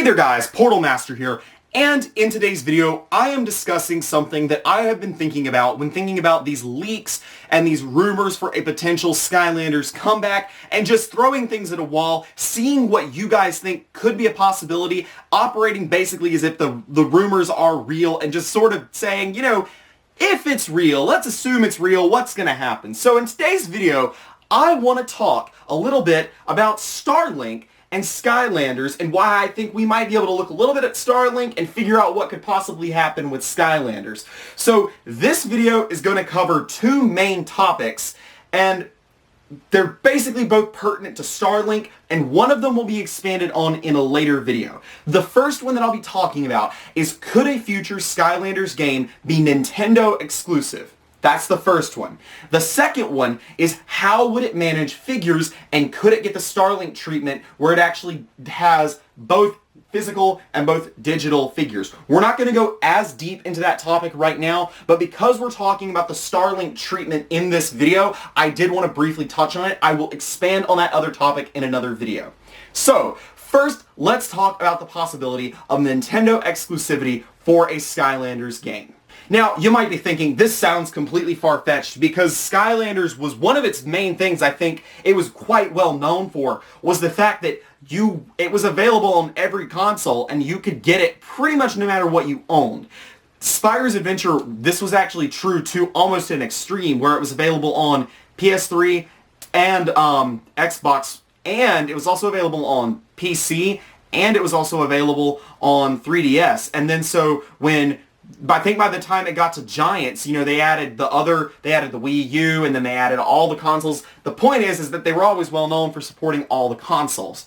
there guys, Portal Master here, and in today's video I am discussing something that I have been thinking about when thinking about these leaks and these rumors for a potential Skylanders comeback and just throwing things at a wall, seeing what you guys think could be a possibility, operating basically as if the rumors are real and just sort of saying, you know, if it's real, let's assume it's real, what's going to happen? So in today's video, I want to talk a little bit about Starlink and Skylanders, and why I think we might be able to look a little bit at Starlink and figure out what could possibly happen with Skylanders. So this video is going to cover two main topics, and they're basically both pertinent to Starlink, and one of them will be expanded on in a later video. The first one that I'll be talking about is, could a future Skylanders game be Nintendo exclusive? That's the first one. The second one is, how would it manage figures, and could it get the Starlink treatment where it actually has both physical and both digital figures? We're not going to go as deep into that topic right now, but because we're talking about the Starlink treatment in this video, I did want to briefly touch on it. I will expand on that other topic in another video. So, first, let's talk about the possibility of Nintendo exclusivity for a Skylanders game. Now, you might be thinking, this sounds completely far-fetched, because Skylanders was one of its main things I think it was quite well known for, was the fact that it was available on every console, and you could get it pretty much no matter what you owned. Spyro's Adventure, this was actually true to almost an extreme, where it was available on PS3 and Xbox, and it was also available on PC, and it was also available on 3DS. And then so when I think by the time it got to Giants, you know, they added the Wii U, and then they added all the consoles. The point is that they were always well known for supporting all the consoles.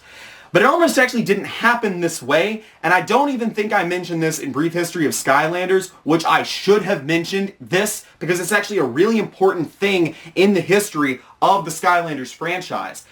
But it almost actually didn't happen this way, and I don't even think I mentioned this in Brief History of Skylanders, which I should have mentioned this, because it's actually a really important thing in the history of the Skylanders franchise.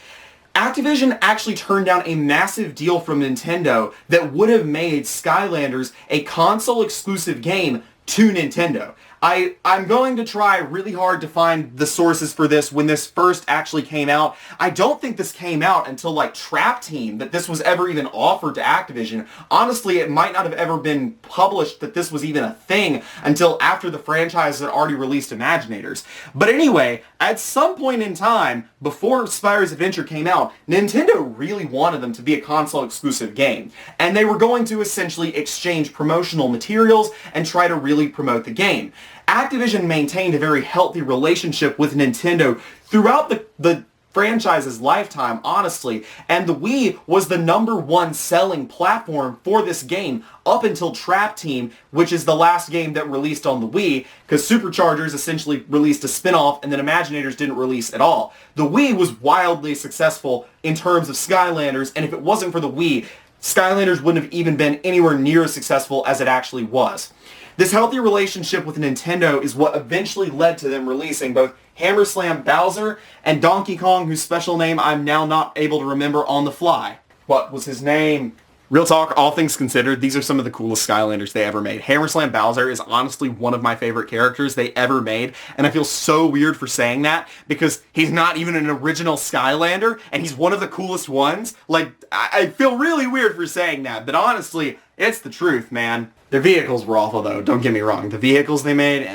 Activision actually turned down a massive deal from Nintendo that would have made Skylanders a console-exclusive game to Nintendo. I'm going to try really hard to find the sources for this when this first actually came out. I don't think this came out until like Trap Team, that this was ever even offered to Activision. Honestly, it might not have ever been published that this was even a thing until after the franchise had already released Imaginators. But anyway, at some point in time, before Spyro's Adventure came out, Nintendo really wanted them to be a console-exclusive game. And they were going to essentially exchange promotional materials and try to really promote the game. Activision maintained a very healthy relationship with Nintendo throughout the franchise's lifetime, honestly, and the Wii was the #1 selling platform for this game up until Trap Team, which is the last game that released on the Wii, because Superchargers essentially released a spin-off and then Imaginators didn't release at all. The Wii was wildly successful in terms of Skylanders, and if it wasn't for the Wii, Skylanders wouldn't have even been anywhere near as successful as it actually was. This healthy relationship with Nintendo is what eventually led to them releasing both Hammer Slam Bowser and Donkey Kong, whose special name I'm now not able to remember on the fly. What was his name? Real talk, all things considered, these are some of the coolest Skylanders they ever made. Hammer Slam Bowser is honestly one of my favorite characters they ever made, and I feel so weird for saying that, because he's not even an original Skylander, and he's one of the coolest ones. Like, I feel really weird for saying that, but honestly, it's the truth, man. Their vehicles were awful, though, don't get me wrong. The vehicles they made,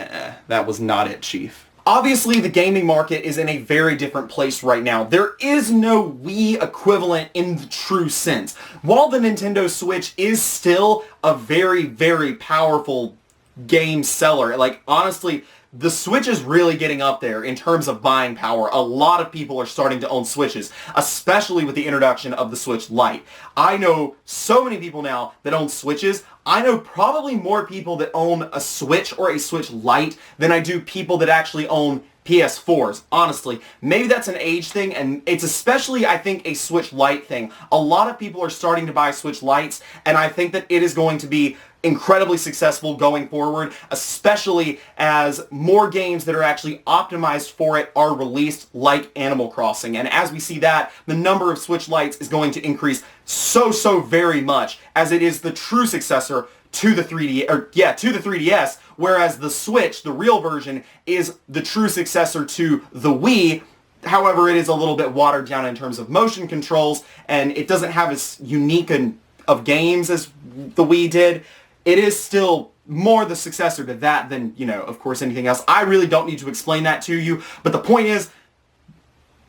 that was not it, Chief. Obviously, the gaming market is in a very different place right now. There is no Wii equivalent in the true sense. While the Nintendo Switch is still a very, very powerful game seller, like, honestly, the Switch is really getting up there in terms of buying power. A lot of people are starting to own Switches, especially with the introduction of the Switch Lite. I know so many people now that own Switches. I know probably more people that own a Switch or a Switch Lite than I do people that actually own PS4s, honestly. Maybe that's an age thing, and it's especially, I think, a Switch Lite thing. A lot of people are starting to buy Switch Lites, and I think that it is going to be incredibly successful going forward, especially as more games that are actually optimized for it are released, like Animal Crossing. And as we see that, the number of Switch Lites is going to increase so very much, as it is the true successor to the 3DS, whereas the Switch, the real version, is the true successor to the Wii. However, it is a little bit watered down in terms of motion controls, and it doesn't have as unique an of games as the Wii did, it is still more the successor to that than, you know, of course, anything else. I really don't need to explain that to you, but the point is,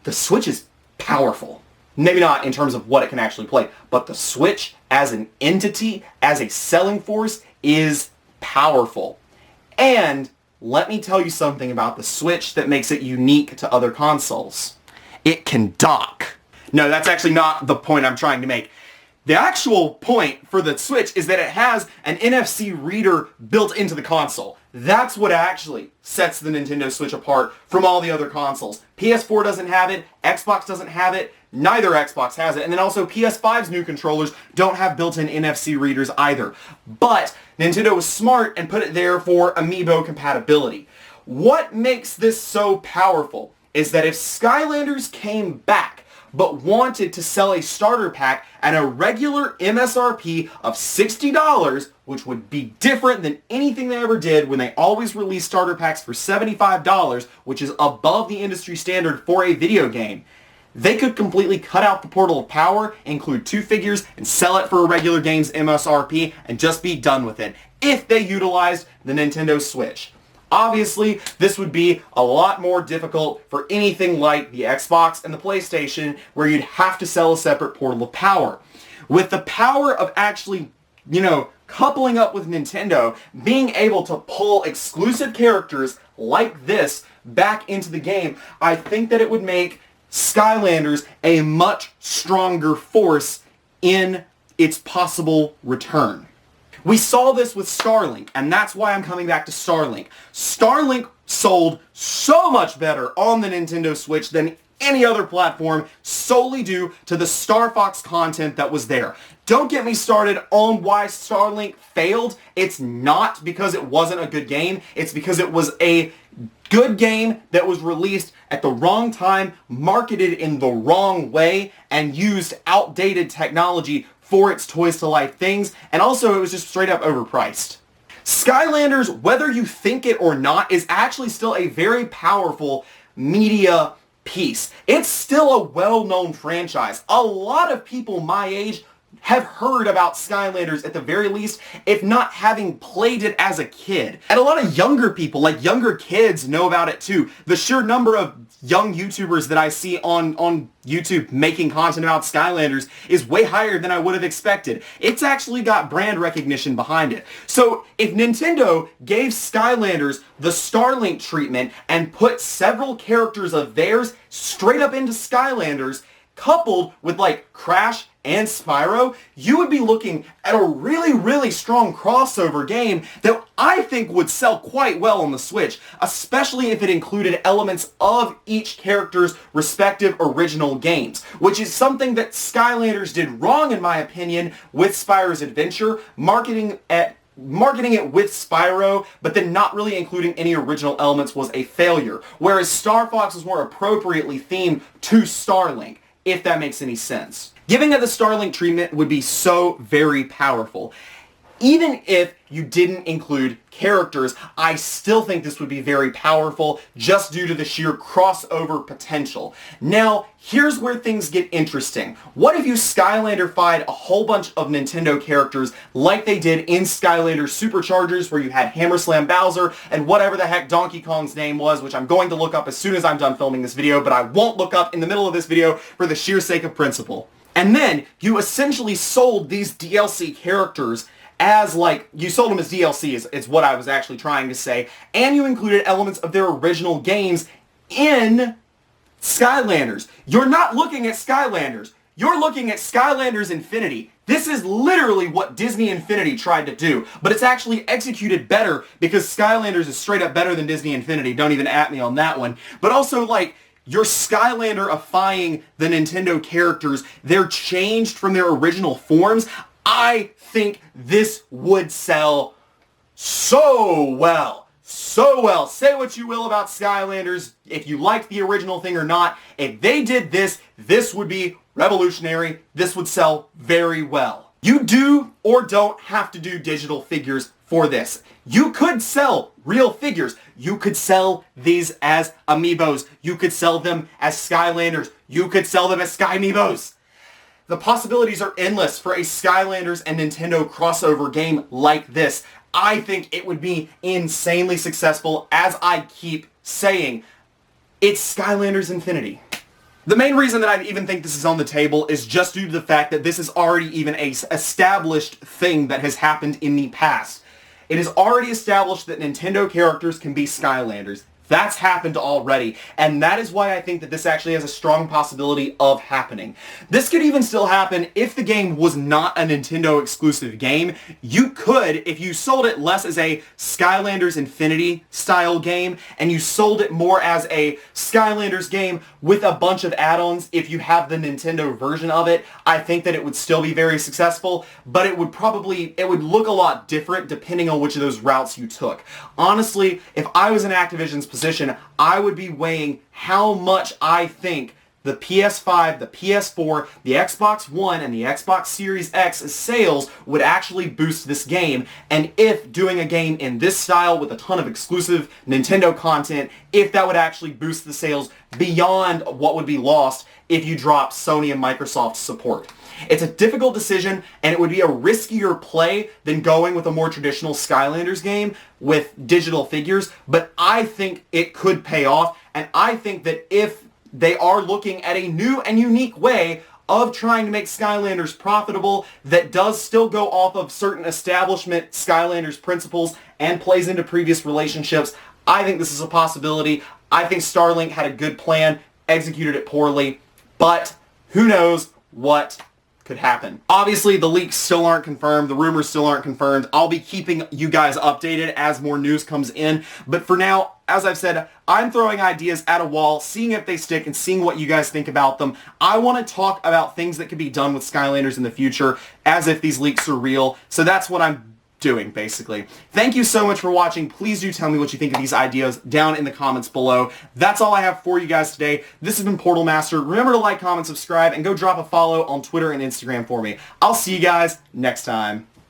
the Switch is powerful. Maybe not in terms of what it can actually play, but the Switch as an entity, as a selling force, is powerful. And let me tell you something about the Switch that makes it unique to other consoles. It can dock. No, that's actually not the point I'm trying to make. The actual point for the Switch is that it has an NFC reader built into the console. That's what actually sets the Nintendo Switch apart from all the other consoles. PS4 doesn't have it, Xbox doesn't have it, neither Xbox has it, and then also PS5's new controllers don't have built-in NFC readers either. But Nintendo was smart and put it there for Amiibo compatibility. What makes this so powerful is that if Skylanders came back but wanted to sell a starter pack at a regular MSRP of $60, which would be different than anything they ever did when they always released starter packs for $75, which is above the industry standard for a video game, they could completely cut out the Portal of Power, include 2 figures, and sell it for a regular game's MSRP and just be done with it, if they utilized the Nintendo Switch. Obviously, this would be a lot more difficult for anything like the Xbox and the PlayStation, where you'd have to sell a separate Portal of Power. With the power of actually, you know, coupling up with Nintendo, being able to pull exclusive characters like this back into the game, I think that it would make Skylanders a much stronger force in its possible return. We saw this with Starlink, and that's why I'm coming back to Starlink. Starlink sold so much better on the Nintendo Switch than any other platform, solely due to the Star Fox content that was there. Don't get me started on why Starlink failed. It's not because it wasn't a good game. It's because it was a good game that was released at the wrong time, marketed in the wrong way, and used outdated technology for its Toys to Life things, and also it was just straight up overpriced. Skylanders, whether you think it or not, is actually still a very powerful media piece. It's still a well-known franchise. A lot of people my age have heard about Skylanders at the very least, if not having played it as a kid. And a lot of younger people, like younger kids, know about it too. The sheer number of young YouTubers that I see on YouTube making content about Skylanders is way higher than I would have expected. It's actually got brand recognition behind it. So if Nintendo gave Skylanders the Starlink treatment and put several characters of theirs straight up into Skylanders, coupled with like Crash and Spyro, you would be looking at a really, really strong crossover game that I think would sell quite well on the Switch, especially if it included elements of each character's respective original games, which is something that Skylanders did wrong, in my opinion, with Spyro's Adventure, marketing it with Spyro, but then not really including any original elements was a failure, whereas Star Fox was more appropriately themed to Starlink, if that makes any sense. Giving it the Starlink treatment would be so very powerful. Even if you didn't include characters, I still think this would be very powerful just due to the sheer crossover potential. Now, here's where things get interesting. What if you Skylander-fied a whole bunch of Nintendo characters like they did in Skylanders Superchargers, where you had Hammer Slam Bowser and whatever the heck Donkey Kong's name was, which I'm going to look up as soon as I'm done filming this video, but I won't look up in the middle of this video for the sheer sake of principle. And then you essentially sold these DLC characters as, like, you sold them as DLC is what I was actually trying to say, and you included elements of their original games in Skylanders. You're not looking at Skylanders. You're looking at Skylanders Infinity. This is literally what Disney Infinity tried to do, but it's actually executed better because Skylanders is straight up better than Disney Infinity. Don't even at me on that one. But also, like, you're Skylander-ifying the Nintendo characters. They're changed from their original forms. I think this would sell so well. So well. Say what you will about Skylanders, if you like the original thing or not. If they did this, this would be revolutionary. This would sell very well. You do or don't have to do digital figures for this. You could sell real figures. You could sell these as Amiibos. You could sell them as Skylanders. You could sell them as Sky Amiibos. the possibilities are endless for a Skylanders and Nintendo crossover game like this. I think it would be insanely successful, as I keep saying. It's Skylanders Infinity. The main reason that I even think this is on the table is just due to the fact that this is already even a established thing that has happened in the past. It is already established that Nintendo characters can be Skylanders. That's happened already, and that is why I think that this actually has a strong possibility of happening. This could even still happen if the game was not a Nintendo exclusive game. You could, if you sold it less as a Skylanders Infinity style game, and you sold it more as a Skylanders game with a bunch of add-ons, if you have the Nintendo version of it, I think that it would still be very successful, but it would look a lot different depending on which of those routes you took. Honestly, if I was in Activision's position, I would be weighing how much I think the PS5, the PS4, the Xbox One, and the Xbox Series X sales would actually boost this game, and if doing a game in this style with a ton of exclusive Nintendo content, if that would actually boost the sales beyond what would be lost if you drop Sony and Microsoft support. It's a difficult decision, and it would be a riskier play than going with a more traditional Skylanders game with digital figures, but I think it could pay off, and I think that if they are looking at a new and unique way of trying to make Skylanders profitable that does still go off of certain establishment Skylanders principles and plays into previous relationships, I think this is a possibility. I think Starlink had a good plan, executed it poorly, but who knows what could happen. Obviously, the leaks still aren't confirmed. The rumors still aren't confirmed. I'll be keeping you guys updated as more news comes in. But for now, as I've said, I'm throwing ideas at a wall, seeing if they stick and seeing what you guys think about them. I want to talk about things that could be done with Skylanders in the future as if these leaks are real. So that's what I'm doing, basically. Thank you so much for watching. Please do tell me what you think of these ideas down in the comments below. That's all I have for you guys today. This has been Portal Master. Remember to like, comment, subscribe, and go drop a follow on Twitter and Instagram for me. I'll see you guys next time.